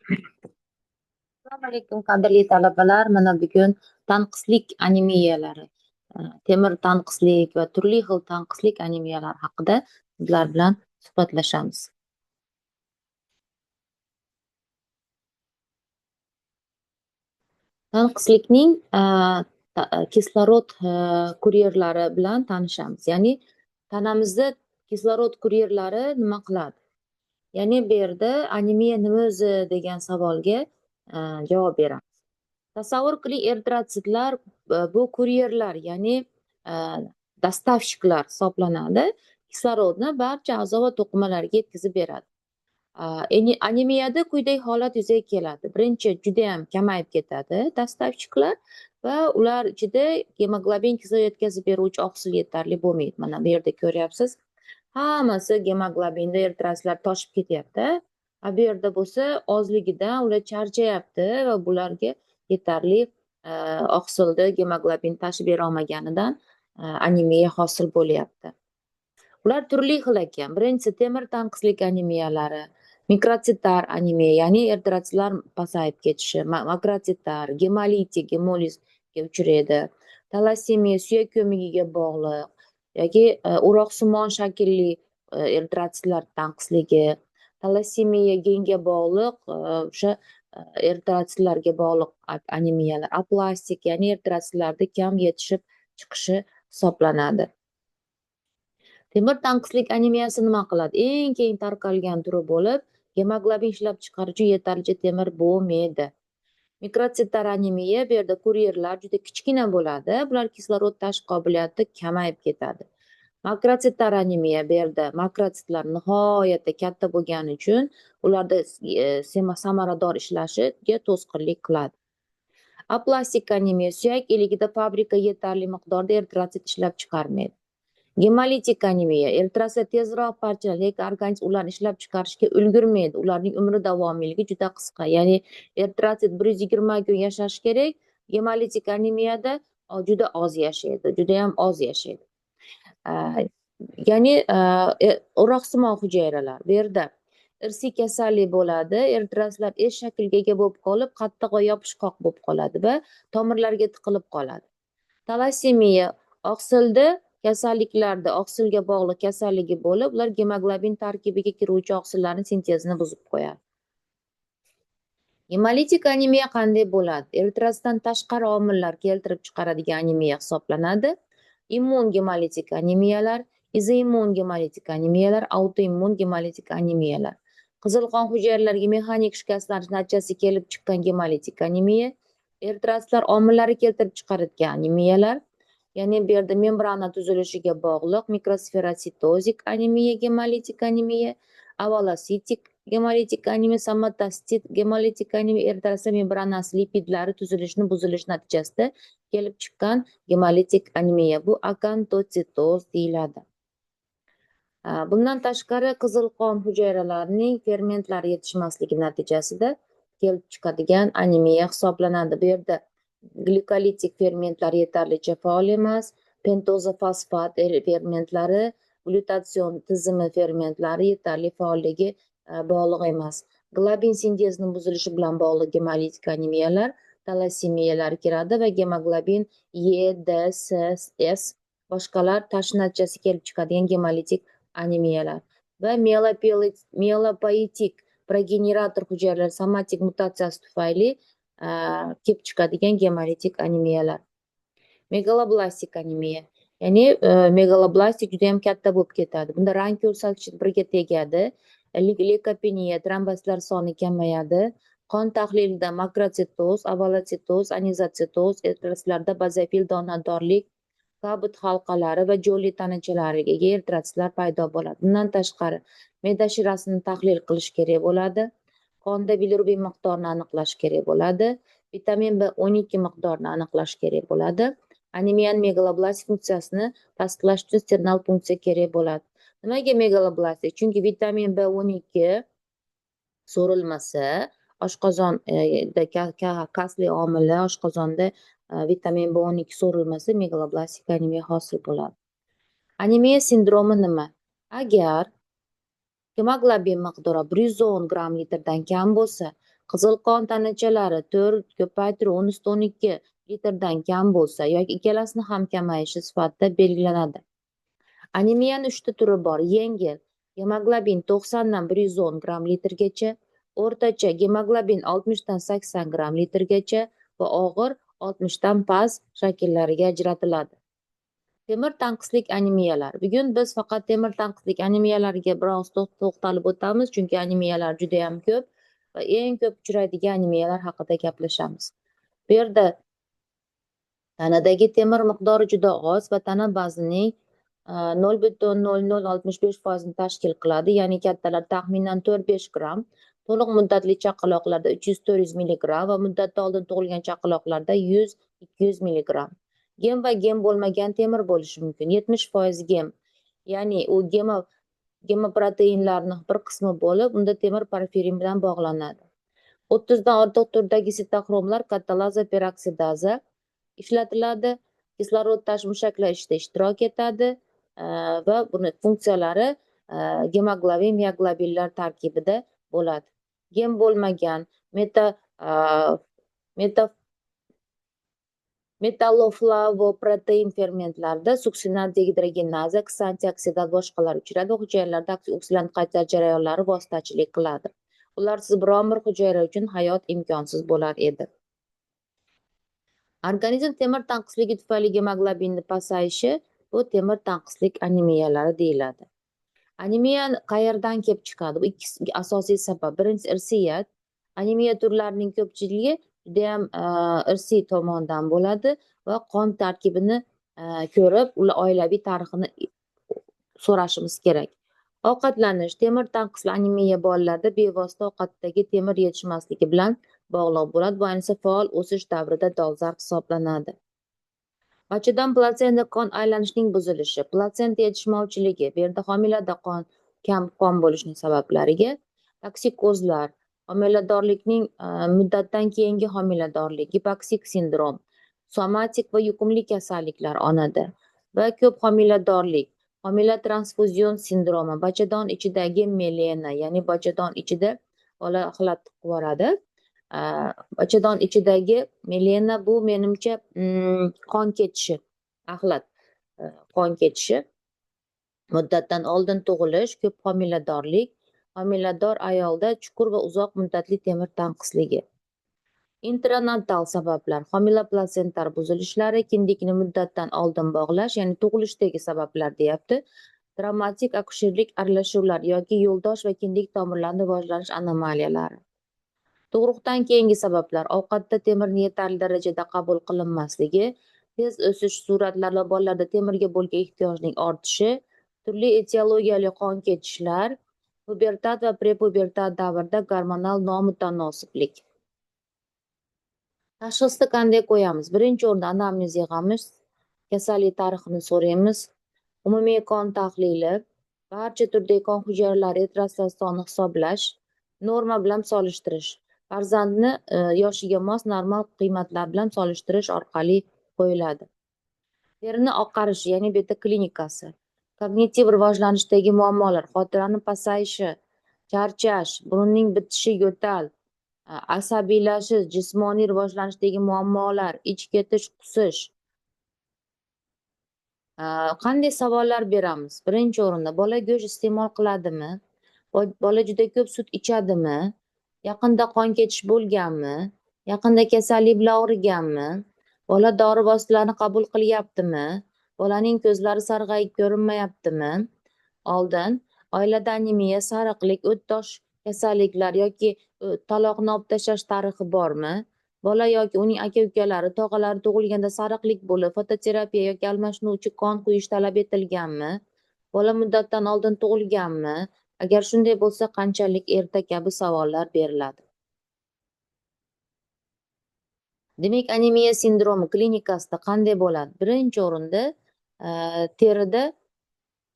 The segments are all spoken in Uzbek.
Assalomu alaykum, qadrli talabalar. Mana bugun tanqislik anemiyalari, temir tanqislik va turli xil tanqislik anemiyalari haqida sizlar bilan suhbatlashamiz. Tanqislikning kislorod kuryerlari bilan tanishamiz. Ya'ni tanamizda kislorod kuryerlari nima qiladi? Ya'ni bu yerda anemiya nima o'zi degan savolga javob beramiz. Tasavvur qiling, eritrotsitlar bu kuryerlar, ya'ni e, dostavщиклар hisoblanadi. Kislorodni barcha a'zo va to'qimalarga yetkazib beradi. Anemiyada quyidagi holat yuzaga keladi. Birinchi, judayam kamayib ketadi dostavщиклар va ular ichida gemoglobin kislorod yetkazib beruvchi oqsil yetarli bo'lmaydi. Mana bu yerda ko'ryapsiz. Hammasi gemoglobinda eritrotsitlar toshib ketyapti. Bu yerda bo'lsa ozligidan ular charchayapti va bularga yetarli oqsilni gemoglobin tashib bera olmaganidan anemiya hosil bo'lyapti. Ular turli xil ekan. Birinchisi temir tanqislik anemiyalari, mikrotitlar anemiya, ya'ni eritrotsitlar pasayib ketishi, makrotitlar, gemolitik, gemolizga uchraydi. Talassemiya suyak ko'migiga bog'liq yoki o'roqsimon shaklli eritrotsitlar tanqisligi, talassemiya genga bog'liq o'sha eritrotsitlarga bog'liq anemiyalar, aplastik, ya'ni eritrotsitlarda kam yetishib chiqishi hisoblanadi. Temir tanqislik anemiyasi nima qiladi? Eng keng tarqalgan turi bo'lib, gemoglobin ishlab chiqaruvchi yetarlicha temir bo'lmaydi. Mikrotitlar anemiya, bu yerda kuryerlar juda kichkina bo'ladi. Bular kislorod tashish qobiliyati kamayib ketadi. Makrotitlar anemiya, bu yerda makrotitlar nihoyatda katta bo'lgani uchun ularda samarador ishlashiga to'sqinlik qiladi. Aplastik anemiya, suyak eligida fabrika yetarli miqdorda eritrotsit ishlab chiqarmaydi. Gemolitik anemiya, eritrosit tezroq parchalanadi, lekin organizm ularni ishlab chiqarishga ulgurmaydi. Ularning umri davomiyligi juda qisqa. Ya'ni eritrosit 120 kun yashashi kerak, gemolitik anemiyada juda oz yashaydi, juda ham oz yashaydi. Ya'ni o'roqsimon hujayralar. Bu yerda irsiy kasallik bo'ladi. Eritrotsitlar S shakliga ega bo'lib qolib, qattiq va yopishqoq bo'lib qoladi va tomirlarga tiqilib qoladi. Talassemiya oqsilda kasalliklarda oqsilga bog'liq kasalligi bo'lib, ular gemoglobin tarkibiga kiruvchi oqsillarni sintezini buzib qo'yadi. Gemolitik anemiya qanday bo'ladi? Eritrotsitdan tashqari omillar keltirib chiqaradigan anemiya hisoblanadi. Immun gemolitik anemiyalar, izoimmun gemolitik anemiyalar, autoimmun gemolitik anemiyalar. Qizil qon hujayralariga mexanik shikastlanish natijasida kelib chiqqan gemolitik anemiya, eritrotsitlar omillari keltirib chiqaradigan anemiyalar, ya'ni bu yerda membrana tuzilishiga bog'liq mikrosferositozik anemiya, gemolitik anemiya, avalositik gemolitik anemiya, somatosit gemolitik anemiya, eritrosit membranasi lipidlari tuzilishini buzilishi natijasida kelib chiqqan gemolitik anemiya. Bu akantotsitoz deyiladi. Bundan tashqari qizil qon hujayralarining fermentlari yetishmasligi natijasida kelib chiqadigan anemiya hisoblanadi. Bu yerda glikolitik fermentlar yetarlicha faol emas, pentozofosfat fermentlari, glyutatsion tizimi fermentlari yetarli faolligi bog'liq emas. Globin sintezini buzilishi bilan bog'liq gemolitik anemiyalar, talassemiyalar kiradi va gemoglobin E, D, S, S boshqalar tashish natijasida kelib chiqadigan gemolitik anemiyalar va mielopoetik progenerator hujayralar somatik mutatsiyasi tufayli kelib chiqadigan gemolitik anemiyalar. Megaloblastik anemiya, ya'ni megaloblastik juda ham katta bo'lib ketadi. Bunda rang ko'rsatkichi birga tegadi, leykopeniya, trombositlar soni kamayadi, qon tahlilida makrotsitoz, avalositoz, anizotsitoz, eritrotsitlarda bazofil donadorlik, kabut halqalari va joli tanachalariga ega eritrotsitlar paydo bo'ladi. Bundan tashqari me'da shirasini tahlil qilish kerak bo'ladi, qonda bilirubin miqdorini aniqlash kerak bo'ladi, vitamin B12 miqdorini aniqlash kerak bo'ladi. Anemiyani megaloblastik funksiyasini tasdiqlash uchun sternal funksiya kerak bo'ladi. Nimaga megaloblastik? Chunki vitamin B12 so'rilmasa, oshqozonda kasli omili, oshqozonda vitamin B12 so'rilmasa, megaloblastik anemiya hosil bo'ladi. Anemiya sindromi nima? Agar gemoglobin miqdori 110 gramm litrdan kam bo'lsa, qizil qon tanachalari 4 ko'paytiruv 10^12 litrdan kam bo'lsa yoki ikkalasini ham kamayishi sifatida belgilanadi. Anemiyani 3 ta turi bor. Yengil gemoglobin 90 dan 110 gram litrgacha, o'rtacha gemoglobin 60 dan 80 gram litrgacha va og'ir 60 dan past shakllariga ajratiladi. Temir tanqislik anemiyalar. Bugun biz faqat temir tanqislik anemiyalariga biroz to'xtalib o'tamiz, chunki anemiyalar juda ham ko'p va eng ko'p uchraydigan anemiyalar haqida gaplashamiz. Bu yerda tanadagi temir miqdori juda oz va tana bazinining 0,0065% tashkil qiladi, ya'ni kattalar taxminan 4-5 gram, to'liq muddatli chaqaloqlarda 300-400 milligram va muddatdan oldin tug'ilgan chaqaloqlarda 100-200 milligram. Gem va gem bo'lmagan temir bo'lishi mumkin. 70% gem, ya'ni u gemoproteinlarning bir qismi bo'lib, unda temir porfirin bilan bog'lanadi. 30 dan ortiq turdagi sitoxromlar katalaza peroksidaza ishlatiladi, kislorod tash mushaklar ishida ishtirok etadi va buni funksiyalari gemoglobin, mioglobinlar tarkibida bo'ladi. Gem bo'lmagan metalloflavoprotein fermentlarida suksinat dehidrogenaza, antioksidant boshqalar uchraydi. Hujayralarda oksidant qaytarish jarayonlari vositachilik qiladi. Ularsiz biron bir hujayra uchun hayot imkonsiz bo'lar edi. Organizm temir tanqisligi tufayli gemoglobinni pasayishi bu temir tanqislik anemiyalari deyiladi. Anemiya qayerdan kelib chiqadi? Bu ikki asosiy sabab. Birinchisi irsiyat. Anemiya turlarining ko'pchiligi juda ham irsiy tomondan bo'ladi va qon tarkibini ko'rib, ular oilaviy tarixini so'rashimiz kerak. Ovqatlanish. Temir tanqisli anemiya bolalarda bevosita ovqatdagi temir yetishmasligi bilan bog'liq bo'ladi. Bu ayniqsa faol o'sish davrida dolzarb hisoblanadi. Bachadon platsenta qon aylanishining buzilishi, platsenta yetishmovchiligi, bu yerda homilada kam qon bo'lishining sabablariga toksikozlar, homiladorlikning muddatdan keyingi homiladorlik, gipoksik sindrom, somatik va yuqumli kasalliklar onada va ko'p homiladorlik, homila transfuzion sindromi, bachadon ichidagi melena, ya'ni bachadon ichida bola axlat yuboradi. Bachadon ichidagi melena bu menimcha qon ketishi, axlat qon ketishi, muddatdan oldin tug'ilish, ko'p homiladorlik, homilador ayolda chuqur va uzoq muddatli temir tanqisligi. Intranatal sabablar: homila platsentar buzilishlari, kindikni muddatdan oldin bog'lash, ya'ni tug'ilishdagi sabablar deyapti. Travmatik akusherlik aralashuvlar yoki yo'ldosh va kindik tomirlarini rivojlanish anomaliyalari. Tug'ruqdan keyingi sabablar: ovqatda temirni yetarli darajada qabul qilinmasligi, tez o'sish sur'atlari va bolalarda temirga bo'lgan ehtiyojning ortishi, turli etiologiyali qon ketishlar, pubertat va prepubertat davrida gormonal nomutanosiblik. Tashxisni qanday qo'yamiz? Birinchi o'rinda anamnez yig'amiz, kasallik tarixini so'raymiz, umumiy qon tahlili, barcha turdagi qon hujayralari eritrosit sonini hisoblash, norma bilan solishtirish. Farzandni yoshiga mos normal qiymatlar bilan solishtirish orqali qo'yiladi. Terini oqarishi, ya'ni beta klinikasi, kognitiv rivojlanishdagi muammolar, xotiraning pasayishi, charchash, burunning bitishi, yo'tal, asabiylashish, jismoniy rivojlanishdagi muammolar, ich ketish, qusish. Qanday savollar beramiz? Birinchi o'rinda bola go'sht iste'mol qiladimi? Bola juda ko'p sut ichadimi? Yaqinda qon ketish bo'lganmi? Yaqinda kasallik bilan og'riganmi? Bola dori vositalarini qabul qilyaptimi? Bolaning ko'zlari sarg'ayib ko'rinmayaptimi? Oldin oilada anemiya, sariqlik, o'tdosh kasalliklar yoki taloqni olib tashlash tarixi bormi? Bola yoki uning aka-ukalari, tog'alari tug'ilganda sariqlik bo'lib, fototerapiya yoki almashinuvchi qon quyish talab etilganmi? Bola muddatdan oldin tug'ilganmi? Agar shunday bo'lsa, qanchalik erta kabi savollar beriladi. Demak, anemiya sindromi klinikasida qanday bo'ladi? Birinchi o'rinda terida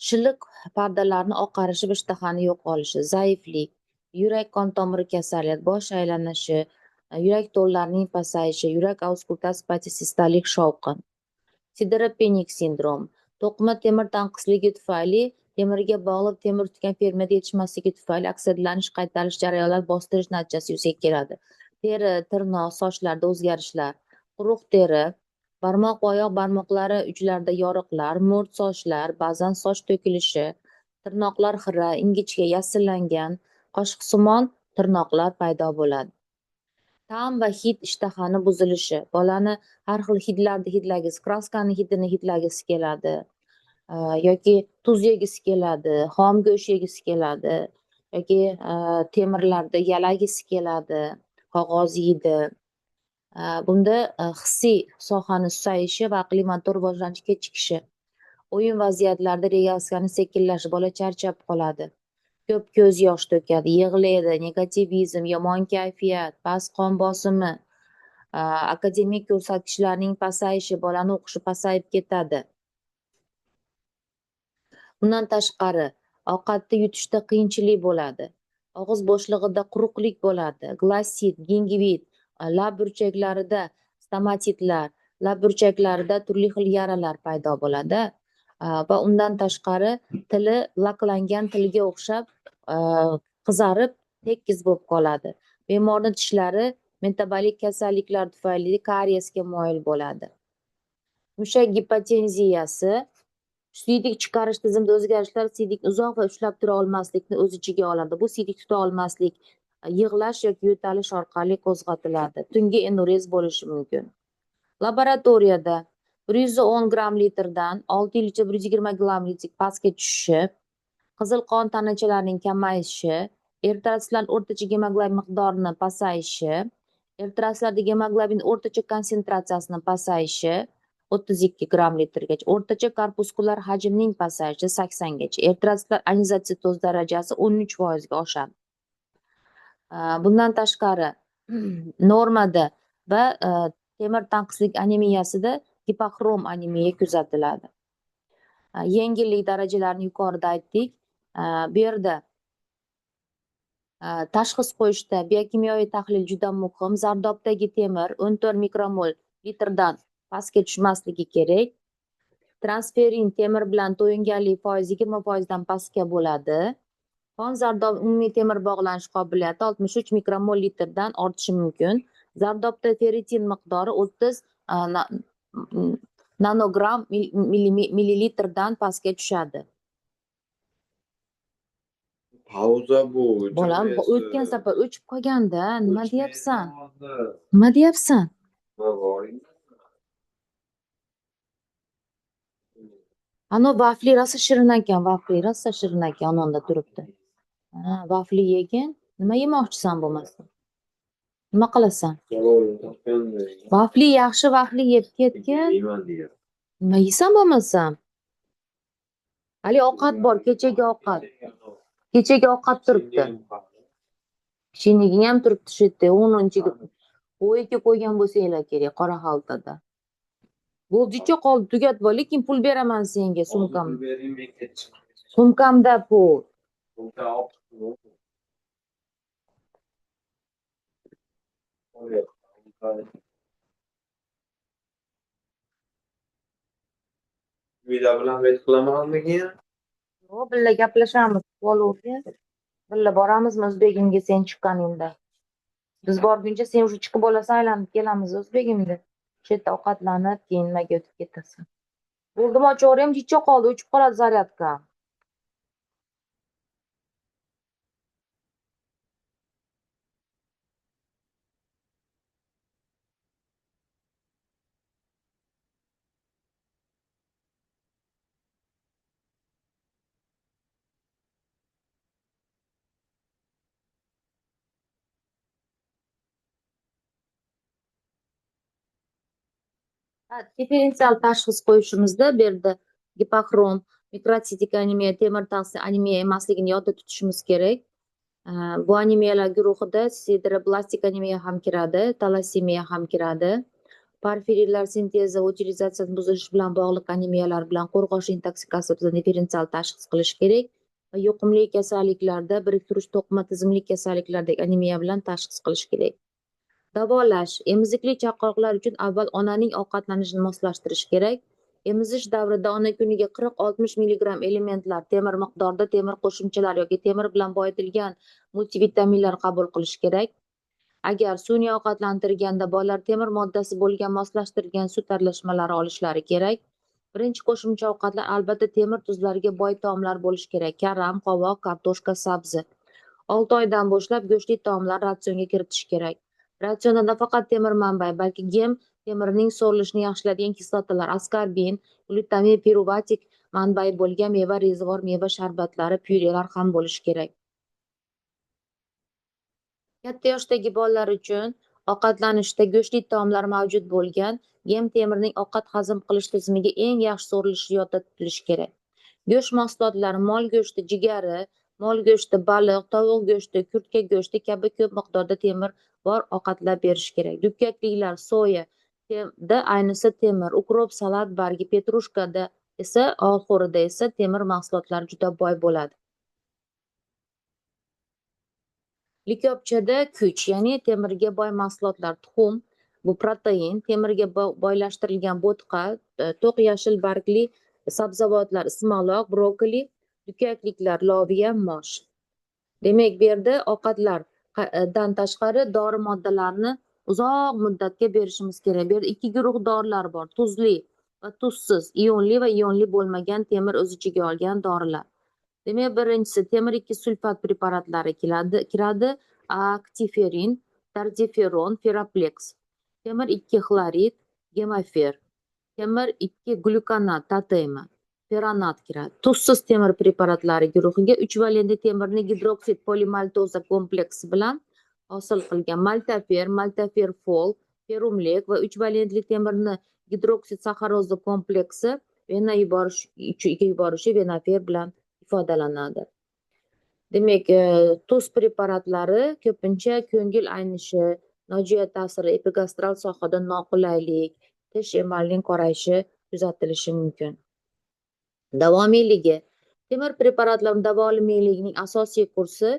shilliq pardalarni oqarishi va ishtahani yo'qolishi, zaiflik, yurak qon tomiri kasalligi, bosh aylanishi, yurak to'llarining pasayishi, yurak auskultasi sistalik shovqin. Sideropenik sindrom, to'qima temir tanqisligi tufayli temirga bog'liq temir tutgan fermerda yetishmasligi tufayli oksidlanish, qaytarish jarayonlari bostirish natijasida yuzaga keladi. Teri, tirnoq, sochlarda o'zgarishlar, quruq teri, barmoq va oyoq barmoqlari uchlarida yoriqlar, mo'rt sochlar, ba'zan soch to'kilishi, tirnoqlar xira, ingichka, yassillangan, qoshiqsimon tirnoqlar paydo bo'ladi. Ta'm va hid ishtahani buzilishi. Bolani har xil hidlarni hidlagisi, kraskani hidini hidlagisi keladi. Yoki tuz yegisi keladi, xom go'sht yegisi keladi, yoki temirlarni yalagisi keladi, qog'oz yeydi. Bunda hissiy sohani susayishi va aqliy motor rivojlanishi kechikishi. O'yin vaziyatlarida reaksiyani sekinlashishi, bola charchab qoladi. Ko'p ko'z yosh to'kadi, yig'laydi, negativizm, yomon kayfiyat, past qon bosimi, akademik ko'rsatkichlarning pasayishi, bolani o'qishi pasayib ketadi. Bundan tashqari, ovqatni yutishda qiyinchilik bo'ladi. Og'iz bo'shlig'ida quruqlik bo'ladi. Glassit, gingivit, lab burchaklarida stomatitlar, lab burchaklarida turli xil yaralar paydo bo'ladi. Va undan tashqari tili laklangan tilga o'xshab qizarib, tekis bo'lib qoladi. Bemorning tishlari metabolik kasalliklar tufayli kariyesga moyil bo'ladi. Mushak gipotenziyasi siydik chiqarish tizimida o'zgarishlar siydikni uzoq va ushlab tura olmaslikni o'z ichiga oladi. Bu siydik tuta olmaslik yig'lash yoki yo'talish orqali qo'zg'atiladi. Tungi enurez bo'lishi mumkin. Laboratoriyada 110 gram litrdan 6 yilcha 120 gram litr pastga tushishi, qizil qon tanachalarining kamayishi, eritrositlarning o'rtacha gemoglobin miqdorining pasayishi, eritrositlarda gemoglobin o'rtacha konsentratsiyasining pasayishi 32 gram litrgacha, o'rtacha korpuskulyar hajmning pasayishi 80 gacha, eritrositlar anizatsitoz darajasi 13% ga oshadi. Bundan tashqari normada va temir tanqislik anemiyasida gipoxrom anemiya kuzatiladi. Yengillik darajalarini yuqorida aytdik. Bu yerda tashxis qo'yishda biokimyoviy tahlil juda muhim. Zardobdagi temir 14 mikromol litrdan pastga tushmasligi kerak. Transferin temir bilan to'yinganlik foizi 20% dan pastga bo'ladi. Qon zardob umumiy temir bog'lanish qobiliyati 63 mikromol litrdan ortishi mumkin. Zardobda ferritin miqdori 30 nanogram millilitrdan pastga tushadi. Pauza bu. Bolam o'tgan safar o'chib qolganda, nima deyapsan? Nima deyapsan? Ana vafli rosa shirin ekan, vafli rosa shirin ekan, ononda turibdi. Vafli yegin. Nima yemoqchisan bo'lmasa? Nima qilasan? Vafli yaxshi, vafli yeb ketgin. Nima yeysan bo'lmasam? Hali ovqat bor, kechagi ovqat. Kechagi ovqat turibdi. Kishiniging ham turibdi shu yerda 10-ga qo'yga qo'ygan bo'lsanglar kerak, qora xaltada. Bo'ldicha qoldi, tugatib ol, lekin pul beraman senga sumkamda. Sumkamda pul. Vida bilan bet qilamanmikin? Yo'q, birga gaplashamiz. Bo'luvdi. Birga boramizmi o'zbegimga sen chiqqaningda? Biz borguncha sen o'sha chiqib olasan, aylanib kelamiz o'zbegimga. Shu yerda ovqatlanib, keyin nimaga o'tib ketasan. Bo'ldi, mochori ham jicha qoldi, o'chib qoladi zaryadka. Differensial tashxis qo'yishimizda bu yerda gipoxrom, mikrotsitik anemiya, temir tanqisli anemiya emasligini yodda tutishimiz kerak. Bu anemiyalar guruhida sideroblastik anemiya ham kiradi, talassemiya ham kiradi. Porfiriylar sintezi utilizatsiyasi buzilishi bilan bog'liq anemiyalar bilan qo'rg'osh intoksikasiyasida differensial tashxis qilish kerak. Va yuqumli kasalliklarda biriktirish to'qima tizimli kasalliklardagi anemiya bilan tashxis qilish kerak. Davolash. Emizikli chaqaloqlar uchun avval onaning ovqatlanishini moslashtirish kerak. emizish davrida ona kuniga 40-60 milligram elementlar, temir miqdorida temir qo'shimchalar yoki temir bilan boyitilgan multivitaminlar qabul qilish kerak. Agar sun'iy ovqatlantirganda bolalar temir moddasi bo'lgan moslashtirilgan sut aralashmalari olishlari kerak. Birinchi qo'shimcha ovqatlar albatta temir tuzlariga boy taomlar bo'lishi kerak. Karam, qovoq, kartoshka, sabzi. 6 oydan boshlab go'shtli taomlar ratsionga kiritish kerak. Ratsionda nafaqat temir manbai, balki gem, temirning so'rilishini yaxshilaydigan kislotalar, askorbin, glutamin, piruvatik manbai bo'lgan meva, rezavor meva sharbatlari, pyurelar ham bo'lishi kerak. Katta yoshdagi bolalar uchun ovqatlanishda go'shtli taomlar mavjud bo'lgan gem temirning ovqat hazm qilish tizimiga eng yaxshi so'rilishi yodda tutilishi kerak. Go'sht mahsulotlari, mol go'shti, jigari, mol go'shti, baliq, tovuq go'shti, kurtka go'shti kabi ko'p miqdorda temir bor ovqatlar berish kerak. Dukkakliklar, soya da ayniqsa temir, ukrop, salat bargi, petrushkada esa oxirida esa temir mahsulotlari juda boy bo'ladi. Likopchada kuch, ya'ni temirga boy mahsulotlar, tuxum, bu protein, temirga boylashtirilgan bo'tqa, to'q yashil bargli sabzavotlar, ismaloq, brokoli, dukkakliklar, loviya, mosh. Demak, bu yerda ovqatlardan tashqari dori moddalarini uzoq muddatga berishimiz kerak. Bu yerda 2 guruh dorilar bor: tuzli va tuzsiz, ionli va ionli bo'lmagan temir o'z ichiga olgan dorilar. Demak, birinchisi temir 2 sulfat preparatlari kiradi. Aktiferin, tardiferon, feraplex. Temir 2 xlorid, gemafer. Temir 2 glyukonat, tatema, feronat kiradi. Tuzsiz temir preparatlari guruhiga 3 valentli temirni gidroksid polimaltoza kompleksi bilan hosil qilgan maltafer, maltafer fol, ferumlek va 3 valentli temirni gidroksid saxaroza kompleksi vena yuborishi venafer bilan ifodalanadi. Demak, tuz preparatlari ko'pincha ko'ngil aynishi, nojo'ya ta'siri, epigastral sohada noqulaylik, tish emalining qorayishi kuzatilishi mumkin. Davomiyligi. Temir preparatlar davomiyliligining asosiy kursi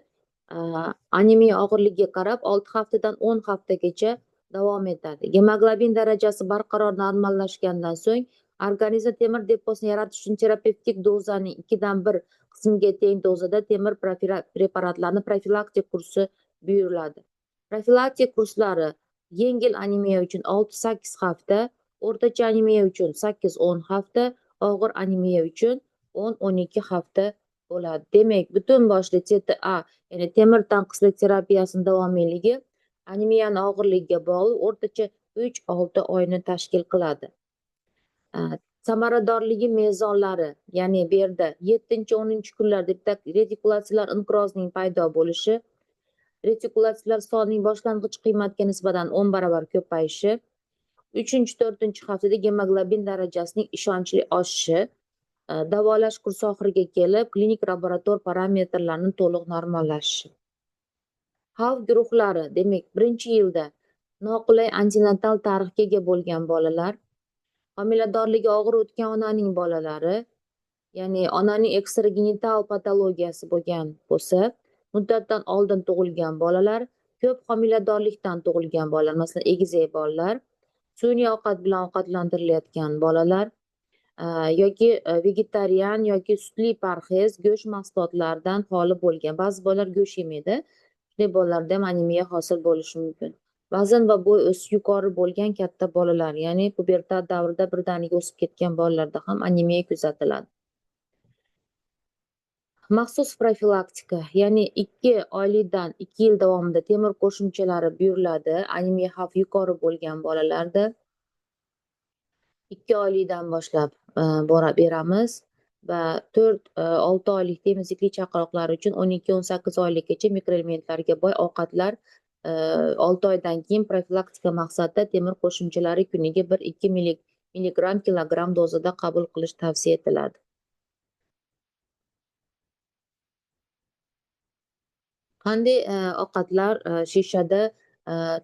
anemiya og'irligiga qarab 6 haftadan 10 haftagacha davom etadi. Gemoglobin darajasi barqaror normallashgandan so'ng organizm temir deposini yaratish uchun terapevtik dozaning 2dan 1 qismiga teng dozada temir preparatlarni profilaktik kursi buyuriladi. Profilaktik kurslari yengil anemiya uchun 6-8 hafta, o'rtacha anemiya uchun 8-10 hafta, og'ir anemiya uchun 10-12 hafta bo'ladi. Demak, butun boshli TTA, ya'ni temir tanqislik terapiyasining davomiyligi anemiyaning og'irligiga bog'liq o'rtacha 3-6 oyni tashkil qiladi. Samaradorligi mezonlari, ya'ni bu yerda 7-10 kunlarda retikulatsiyalar inqirozining paydo bo'lishi, retikulatsiyalar sonining boshlang'ich qiymatga nisbatan 10 barobar ko'payishi, 3-4 haftada gemoglobin darajasining ishonchli oshishi, davolash kursi oxiriga kelib klinik laborator parametrlarning to'liq normallashishi. Xavf guruhlari, demak, birinchi yilda noqulay antinatal tarixga ega bo'lgan bolalar, homiladorligi og'ir o'tgan onaning bolalari, ya'ni onaning ekstragenital patologiyasi bo'lgan bo'lsa, muddatdan oldin tug'ilgan bolalar, ko'p homiladorlikdan tug'ilgan bolalar, masalan, egizak bolalar, sun'iy ovqat bilan ovqatlantirilayotgan bolalar yoki vegetarian yoki sutli parhez, go'sht mahsulotlaridan xoli bo'lgan. Ba'zi bolalar go'sht yemaydi. Shunday bolalarda ham anemiya hosil bo'lishi mumkin. Vazn va bo'y o'sishi yuqori bo'lgan katta bolalar, ya'ni pubertat davrida birdaniga o'sib ketgan bolalarda ham anemiya kuzatiladi. Maxsus profilaktika, ya'ni 2 oylikdan 2 yil davomida temir qo'shimchalari buyuriladi. Anemiya xavfi yuqori bo'lgan bolalarda 2 oylikdan boshlab beramiz va 4-6 oylik temizlikli chaqaloqlar uchun 12-18 oylikgacha mikroelementlarga boy ovqatlar 6 oydan keyin profilaktika maqsadida temir qo'shimchalari kuniga 1-2 milligram kilogramm dozada qabul qilish tavsiya etiladi. Qanday ovqatlar shishada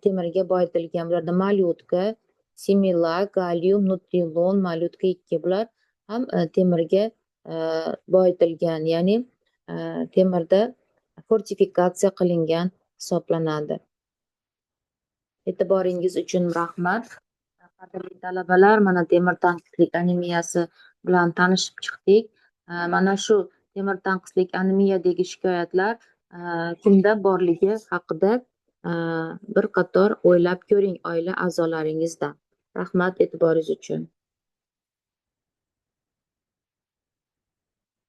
temirga boyitilgan? Bularda malyotka, Similac, Gallium, Nutrilon, malyotka 2 bular ham temirga boyitilgan, ya'ni temirda fortifikatsiya qilingan hisoblanadi. E'tiboringiz uchun rahmat. Qadrli talabalar, mana temir tanqislik anemiyasi bilan tanishib chiqdik. Mana shu temir tanqislik anemiyadagi shikoyatlar kimda borligi haqida bir qator o'ylab ko'ring oila a'zolaringizdan. Rahmat e'tiboringiz uchun.